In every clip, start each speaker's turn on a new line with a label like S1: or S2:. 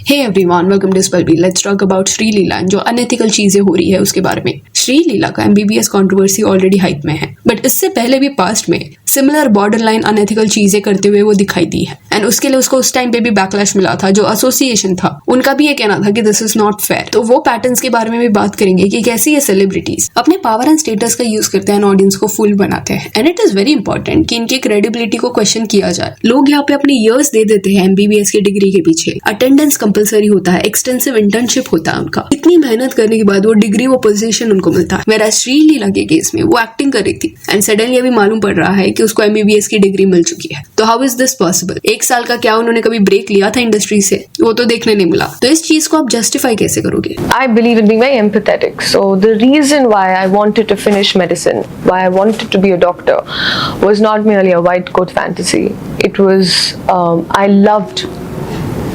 S1: Hey everyone, welcome to spell bee. Let's talk about Shri Leela. जो unethical चीजें हो रही है उसके बारे में। श्री लीला का एमबीबीएस कंट्रोवर्सी ऑलरेडी हाइप में है, बट इससे पहले भी पास्ट में सिमिलर बॉर्डरलाइन अनएथिकल चीजें करते हुए वो दिखाई दी है एंड उसके लिए उसको उस टाइम पे भी बैकलैश मिला था। जो एसोसिएशन था उनका भी ये कहना था कि दिस इज नॉट फेयर। तो वो पैटर्न्स के बारे में भी बात करेंगे कि कैसे ये सेलिब्रिटीज अपने पावर एंड स्टेटस का यूज करते हैं, ऑडियंस को फुल बनाते हैं। And it is very important कि इनकी क्रेडिबिलिटी को क्वेश्चन किया जाए। लोग यहाँ पे अपने ईयर्स दे देते हैं एमबीबीएस की डिग्री के पीछे। अटेंडेंस कंपलसरी होता है, एक्सटेंसिव इंटर्नशिप होता है उनका। इतनी मेहनत करने के बाद वो डिग्री, वो पोजीशन उनको मिलता है। मेरा श्री लीला के केस में वो एक्टिंग कर रही थी एंड सडनली अभी मालूम पड़ रहा है कि उसको एमबीबीएस की डिग्री मिल चुकी है। तो हाउ इज दिस पॉसिबल? एक साल का क्या उन्होंने कभी ब्रेक लिया था इंडस्ट्री से? वो तो देखने नहीं मिला। तो इस चीज को आप जस्टिफाई कैसे करोगे?
S2: I believe in being very empathetic. So the reason why I wanted to finish medicine, why I wanted to be a doctor, was not merely a white coat fantasy. It was I loved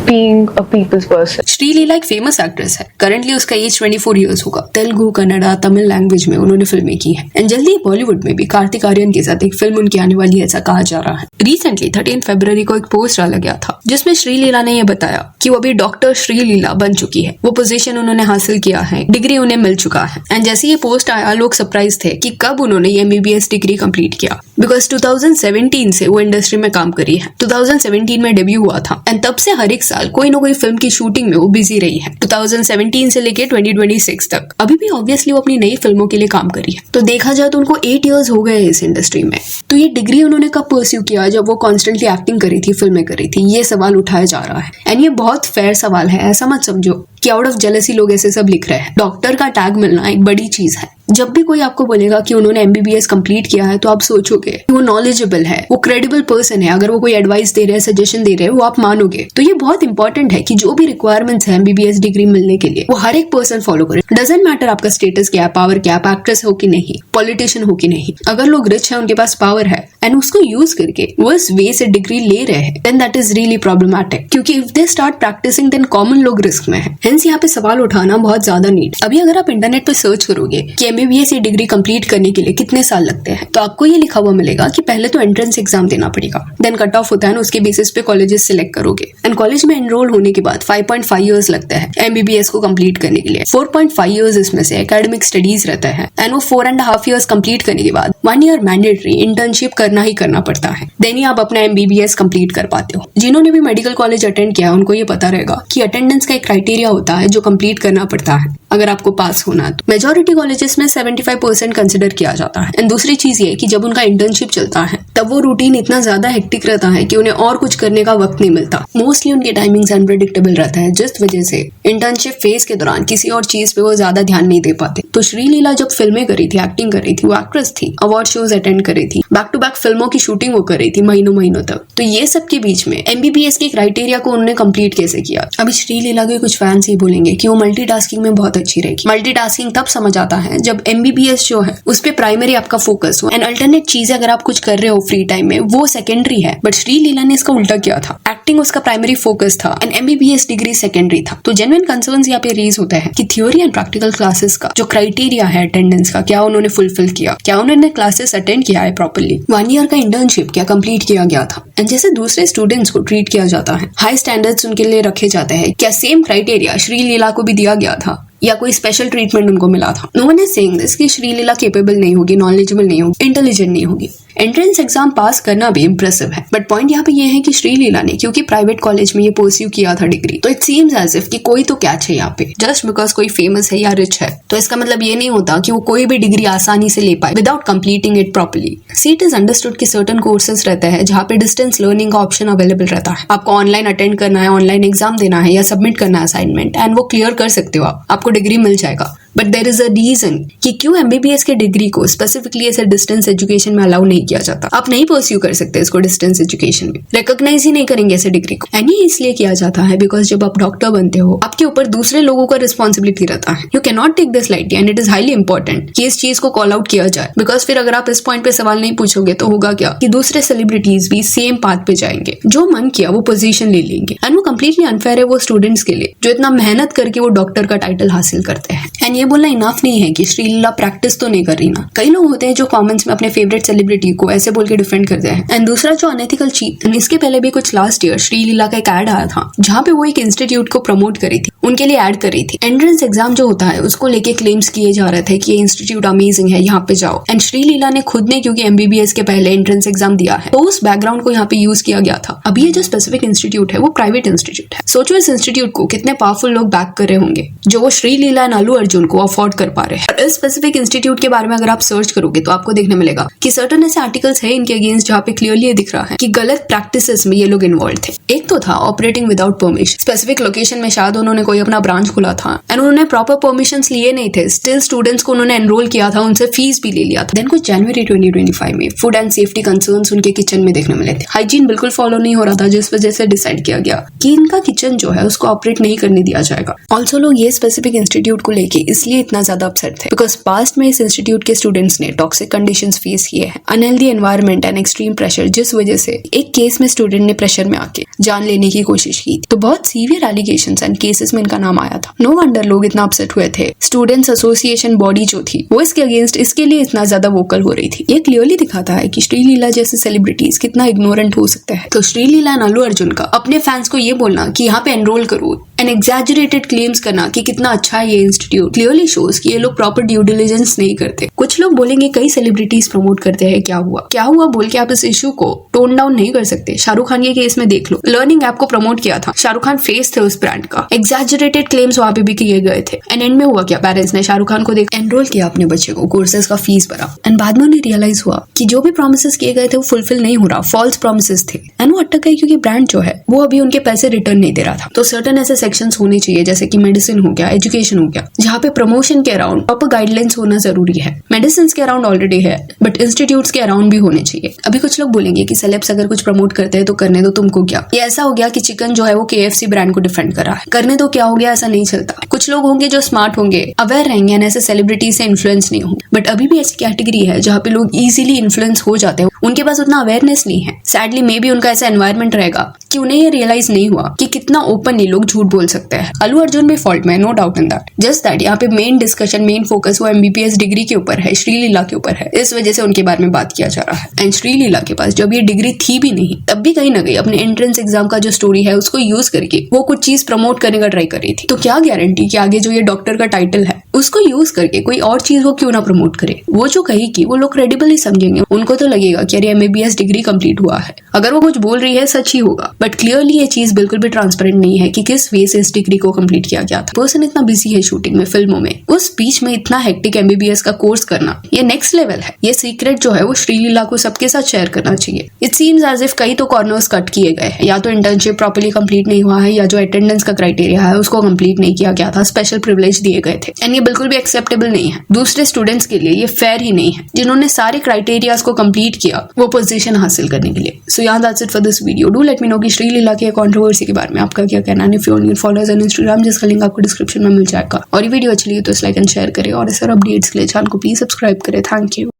S2: being a people's person.
S1: Shri लीला एक famous actress है। Currently उसका as 24 years होगा। Telugu, Kannada, Tamil language में उन्होंने फिल्में की है and जल्दी बॉलीवुड में भी कार्तिक आर्यन के साथ एक फिल्म उनकी आने वाली है, ऐसा कहा जा रहा है। रिसेंटली 13 फरवरी को एक पोस्ट डाला गया था जिसमें श्री लीला ने यह बताया कि वो अभी डॉक्टर श्री लीला बन चुकी है। वो पोजीशन उन्होंने हासिल किया है, डिग्री उन्हें मिल चुका है। एंड जैसे ये पोस्ट आया, लोग सरप्राइज थे कि कब उन्होंने एमबीबीएस डिग्री कंप्लीट किया, बिकॉज 2017 से वो इंडस्ट्री में काम करी है। 2017 में डेब्यू हुआ था एंड तब से हर एक साल कोई ना कोई फिल्म की शूटिंग में वो बिजी रही है। 2017 से लेके 2026 तक अभी भी ऑब्वियसली वो अपनी नई फिल्मों के लिए काम करी है। तो देखा जाए तो उनको 8 इयर्स हो गए इस इंडस्ट्री में। तो ये डिग्री उन्होंने कब परस्यू किया? जब वो कॉन्स्टेंटली एक्टिंग करी थी, फिल्में करी थी। ये सवाल उठाया जा रहा है एंड ये बहुत फेयर सवाल है। ऐसा मत समझो कि आउट ऑफ जेलसी लोग ऐसे सब लिख रहे हैं। डॉक्टर का टैग मिलना एक बड़ी चीज है। जब भी कोई आपको बोलेगा कि उन्होंने एमबीबीएस कंप्लीट किया है तो आप सोचोगे कि वो नॉलेजेबल है, वो क्रेडिबल पर्सन है। अगर वो कोई एडवाइस दे रहे हैं, सजेशन दे रहे हैं, वो आप मानोगे। तो ये बहुत इंपॉर्टेंट है कि जो भी रिक्वायरमेंट्स है एमबीबीएस डिग्री मिलने के लिए, वो हर एक पर्सन फॉलो करे। डजंट मैटर आपका स्टेटस क्या है, पावर क्या है, एक्ट्रेस हो कि नहीं, पॉलिटिशियन हो कि नहीं। अगर लोग रिच है, उनके पास पावर है एंड उसको यूज करके वो इस वे से डिग्री ले रहे हैं, then that is really problematic. क्योंकि if they start practising then common लोग रिस्क में है। हेंस यहाँ पे सवाल उठाना बहुत ज्यादा नीड। अभी अगर आप इंटरनेट पे सर्च करोगे कि एमबीबीएस डिग्री कंप्लीट करने के लिए कितने साल लगते हैं, तो आपको ये लिखा हुआ मिलेगा कि पहले तो एंट्रेंस एग्जाम देना पड़ेगा, देन कट ऑफ होता है ना, उसके बेसिस पे कॉलेजेस सिलेक्ट करोगे एंड कॉलेज में एनरोल होने के बाद 5.5 इयर्स लगता है एमबीबीएस को कंप्लीट करने के लिए। 4.5 इयर्स इसमें से एकेडमिक स्टडीज रहता है एंड वो 4.5 इयर्स कंप्लीट करने के बाद 1 ईयर मैंडेटरी इंटर्नशिप करना ही करना पड़ता है। देन ही आप अपना एमबीबीएस कंप्लीट कर पाते हो। जिन्होंने भी मेडिकल कॉलेज अटेंड किया है उनको ये पता रहेगा कि अटेंडेंस का एक क्राइटेरिया होता है जो कंप्लीट करना पड़ता है अगर आपको पास होना है। तो मेजॉरिटी कॉलेजेस में 75% कंसिडर किया जाता है। एंड दूसरी चीज ये कि जब उनका इंटर्नशिप चलता है तब वो रूटीन इतना ज्यादा हेक्टिक रहता है कि उन्हें और कुछ करने का वक्त नहीं मिलता। मोस्टली उनके टाइमिंग्स अनप्रेडिक्टेबल रहता है, जिस वजह से इंटर्नशिप फेज के दौरान किसी और चीज पे वो ज्यादा ध्यान नहीं दे पाते। तो श्री लीला जब फिल्में करी थी, एक्टिंग कर रही थी, वो एक्ट्रेस थी, अवार्ड शोज अटेंड कर रही थी, बैक टू बैक फिल्मों की शूटिंग वो कर रही थी महीनों तक। तो ये सब के बीच में एमबीबीएस के क्राइटेरिया को उन्होंने कंप्लीट कैसे किया? अभी श्री लीला के कुछ फैंस ही बोलेंगे कि वो मल्टीटास्किंग में बहुत अच्छी रहेगी। मल्टीटास्किंग तब समझ आता है जब एमबीबीएस जो है उस पे प्राइमरी आपका फोकस हो एंड अल्टरनेट चीजें अगर आप कुछ कर रहे हो फ्री टाइम में, वो सेकेंडरी है। बट श्री लीला ने इसका उल्टा किया था। एक्टिंग उसका प्राइमरी फोकस था एंड एमबीबीएस डिग्री सेकेंडरी था। तो जेन्युइन कंसर्न्स यहाँ पे रेज होता है कि थ्योरी एंड प्रैक्टिकल क्लासेस का जो क्राइटेरिया है अटेंडेंस का, क्या उन्होंने फुलफिल किया, क्या उन्होंने क्लासेस अटेंड किया है प्रॉपर्ली, 1 ईयर का इंटर्नशिप क्या कंप्लीट किया गया था। एंड जैसे दूसरे स्टूडेंट्स को ट्रीट किया जाता है, हाई स्टैंडर्ड्स उनके लिए रखे जाते हैं, क्या सेम क्राइटेरिया श्री लीला को भी दिया गया था या कोई स्पेशल ट्रीटमेंट उनको मिला था? No one is saying this कि श्री लीला केपेबल नहीं होगी, नॉलेजेबल नहीं होगी, इंटेलिजेंट नहीं होगी। एंट्रेंस एग्जाम पास करना भी इंप्रेसिव है, बट पॉइंट यहाँ पे ये है कि श्री लीला ने क्योंकि प्राइवेट कॉलेज में ये परस्यू किया था डिग्री, तो इट सीम्स एज इफ कि कोई तो कैच है यहाँ पे। जस्ट बिकॉज कोई फेमस है या रिच है तो इसका मतलब ये नहीं होता कि वो कोई भी डिग्री आसानी से ले पाए without completing it properly. See it is understood कि सर्टन कोर्सेज रहते हैं जहाँ पे डिस्टेंस लर्निंग का ऑप्शन अवेलेबल रहता है। आपको ऑनलाइन अटेंड करना है, ऑनलाइन एग्जाम देना है या सबमिट करना है असाइनमेंट, एंड वो क्लियर कर सकते हो आपको डिग्री मिल जाएगा। But there is a reason कि क्यों एमबीबीएस के डिग्री को स्पेसिफिकली ऐसे डिस्टेंस एजुकेशन में अलाउ नहीं किया जाता। आप नहीं परस्यू कर सकते इसको डिस्टेंस एजुकेशन में, रिकॉग्नाइज ही नहीं करेंगे ऐसे डिग्री को। एंड ये इसलिए किया जाता है बिकॉज जब आप डॉक्टर बनते हो आपके ऊपर दूसरे लोगों का रिस्पॉन्सिबिलिटी रहता है। You can not take this lightly and it is highly important कि इस चीज को कॉल आउट किया जाए। बिकॉज फिर अगर आप इस पॉइंट पे सवाल नहीं पूछोगे तो होगा क्या कि दूसरे सेलिब्रिटीज भी सेम पाथ पे जाएंगे, जो मन किया वो पोजीशन ले लेंगे। एंड वो कंप्लीटली अनफेयर है वो स्टूडेंट्स के लिए जो इतना मेहनत करके वो डॉक्टर का टाइटल हासिल करते हैं। एंड ये ये बोलना इनफ नहीं है कि श्रीलीला प्रैक्टिस तो नहीं कर रही ना। कई लोग होते हैं जो कमेंट्स में अपने फेवरेट सेलिब्रिटी को ऐसे बोल के डिफेंड करते हैं। एंड दूसरा जो अनएथिकल चीज, इसके पहले भी कुछ लास्ट ईयर श्रीलीला का एक एड आया था जहाँ पे वो एक इंस्टीट्यूट को प्रमोट करी थी, उनके लिए एड कर रही थी। एंट्रेंस एग्जाम जो होता है उसको लेके क्लेम्स किए जा रहे थे कि ये इंस्टीट्यूट अमेजिंग है, यहाँ पे जाओ। एंड श्रीलीला ने खुद ने क्योंकि एमबीबीएस के पहले एंट्रेंस एग्जाम दिया है तो उस बैकग्राउंड को यहाँ पे यूज किया गया था। अभी ये जो स्पेसिफिक इंस्टीट्यूट है वो प्राइवेट इंस्टीट्यूट है। सोचो इस इंस्टीट्यूट को कितने पावरफुल लोग बैक कर रहे होंगे जो वो श्रीलीला एंड अल्लू अर्जुन को अफोर्ड कर पा रहे हैं। और इस स्पेसिफिक इंस्टीट्यूट के बारे में अगर आप सर्च करोगे तो आपको देखने मिलेगा कि सर्टन ऐसे आर्टिकल्स है इनके अगेंस्ट जहाँ पे क्लियरली ये दिख रहा है कि गलत प्रैक्टिसेस में ये लोग इन्वॉल्व थे। एक तो था operating without permission, specific location में शायद उन्होंने कोई अपना ब्रांच खुला था एंड उन्होंने प्रॉपर परमिशंस लिए नहीं थे, स्टिल स्टूडेंट्स को उन्होंने एनरोल किया था, उनसे फीस भी ले लिया था। देन कुछ जनवरी 2025 में फूड एंड सेफ्टी कंसर्न्स उनके किचन में देखने मिले थे। हाइजीन बिल्कुल फॉलो नहीं हो रहा था जिस वजह से डिसाइड किया गया कि इनका किचन जो है उसको ऑपरेट नहीं करने दिया जाएगा। ऑल्सो लोग ये स्पेसिफिक इंस्टीट्यूट को लेके इसलिए इतना ज्यादा अपसेट थे बिकॉज पास्ट में इस इंस्टीट्यूट के स्टूडेंट्स ने टॉक्सिक कंडीशंस फेस किए हैं, unhealthy environment and extreme pressure, जिस वजह से एक केस में स्टूडेंट ने प्रेशर में आके जान लेने की कोशिश की। तो बहुत सीवियर एलिगेशंस एंड केसेस में इनका नाम आया था। नो वंडर लोग इतना अपसेट हुए थे। स्टूडेंट्स एसोसिएशन बॉडी जो थी वो इसके अगेंस्ट इसके लिए इतना ज्यादा वोकल हो रही थी। ये क्लियरली दिखाता है कि श्रीलीला जैसे सेलिब्रिटीज कितना इग्नोरेंट हो सकते हैं। तो श्रीलीला एंड अल्लू अर्जुन का अपने फैंस को ये बोलना कि यहाँ पे एनरोल करो एंड एग्जैजरेटेड क्लेम्स करना कि कितना अच्छा है ये इंस्टीट्यूट क्लियरली शोज कि ये लोग प्रॉपर ड्यू डिलिजेंस नहीं करते। कुछ लोग बोलेंगे कई सेलिब्रिटीज प्रमोट करते हैं क्या हुआ बोल के आप इस इशू को टोन डाउन नहीं कर सकते। शाहरुख खान के केस में देख लो, लर्निंग ऐप को प्रमोट किया था, शाहरुख खान फेस थे उस ब्रांड का, एग्जैजरेटेड क्लेम्स वहां पे भी किए गए थे एंड एंड में हुआ क्या, पेरेंट्स ने शाहरुख खान को देख एनरोल किया अपने बच्चे को, कोर्सेज का फीस भरा एंड बाद में उन्हें रियलाइज हुआ कि जो भी प्रोमिसेस किए गए थे वो फुलफिल नहीं हो रहा, फॉल्स प्रोमिसेस थे एंड वो अटक गए क्योंकि ब्रांड जो है वो अभी उनके पैसे रिटर्न नहीं दे रहा था। तो सर्टेन ऐसे सेक्शंस होने चाहिए जैसे कि मेडिसिन हो गया, एजुकेशन हो गया, जहाँ पे प्रमोशन के अराउंड प्रॉपर गाइडलाइंस होना जरूरी है। मेडिसिन के अराउंड ऑलरेडी है बट इंस्टीट्यूट्स के अराउंड भी होने चाहिए। अभी कुछ लोग बोलेंगे कि सेलेब्स अगर कुछ प्रमोट करते हैं तो करने दो, तुमको क्या। ये ऐसा हो गया कि चिकन जो है वो KFC ब्रांड को डिफेंड कर रहा है, करने दो क्या हो गया, ऐसा नहीं चलता। कुछ लोग होंगे जो स्मार्ट होंगे, अवेयर रहेंगे एंड ऐसे सेलिब्रिटी से इन्फ्लुएंस नहीं होंगे। बट अभी भी ऐसी कैटेगरी है जहाँ पे लोग इजीली इन्फ्लुएंस हो जाते हैं, उनके पास उतना अवेयरनेस नहीं है। सैडली मे बी उनका ऐसा एनवायरमेंट रहेगा कि उन्हें ये रियलाइज नहीं हुआ कि कितना ओपनली लोग झूठ बोल सकते हैं। अल्लू अर्जुन भी फॉल्ट में, no doubt in that, just that यहाँ पे मेन डिस्कशन, मेन फोकस वो MBBS डिग्री के ऊपर है, श्रीलीला के ऊपर है, इस वजह से उनके बारे में बात किया जा रहा है। एंड श्रीलीला के पास जब ये डिग्री थी भी नहीं तब भी कहीं ना कहीं अपने एंट्रेंस एग्जाम का जो स्टोरी है उसको यूज करके वो कुछ चीज प्रमोट करने का ट्राई कर रही थी। तो क्या गारंटी कि आगे जो ये डॉक्टर का टाइटल है उसको यूज करके कोई और चीज वो क्यों ना प्रमोट करे। वो जो कहेगी वो लोग क्रेडिबल ही समझेंगे, उनको तो लगेगा कि अरे MBBS डिग्री कंप्लीट हुआ है, अगर वो कुछ बोल रही है सच ही होगा। बट क्लियरली ये चीज बिल्कुल भी ट्रांसपेरेंट नहीं है कि किस वे से इस डिग्री को कंप्लीट किया गया था। पर्सन इतना बिजी है शूटिंग में, फिल्मों में, उस बीच में इतना हेक्टिक MBBS का कोर्स करना ये नेक्स्ट लेवल है। ये सीक्रेट जो है वो श्रीलीला को सबके साथ शेयर करना चाहिए। इट सीम्स एज इफ कई तो कॉर्नर्स कट किए गए हैं, या तो इंटर्नशिप प्रॉपर्ली कंप्लीट नहीं हुआ है या जो अटेंडेंस का क्राइटेरिया है उसको कंप्लीट नहीं किया गया था, स्पेशल प्रिविलेज दिए गए थे एंड ये बिल्कुल भी एक्सेप्टेबल नहीं है। दूसरे स्टूडेंट्स के लिए ये फेयर ही नहीं है जिन्होंने सारे क्राइटेरियाज को कंप्लीट किया वो पोजीशन हासिल करने के लिए। सो यहाँ that's it for this video. Do let me know कि श्रीलीला के कंट्रोवर्सी के बारे में आपका क्या कहना है। If you want follow us on Instagram जिसका लिंक आपको डिस्क्रिप्शन में मिल जाएगा। और ये वीडियो अच्छी लगी तो लाइक एंड शेयर करें और इस अपडेट्स के लिए चैनल को प्लीज सब्सक्राइब करें। Thank you.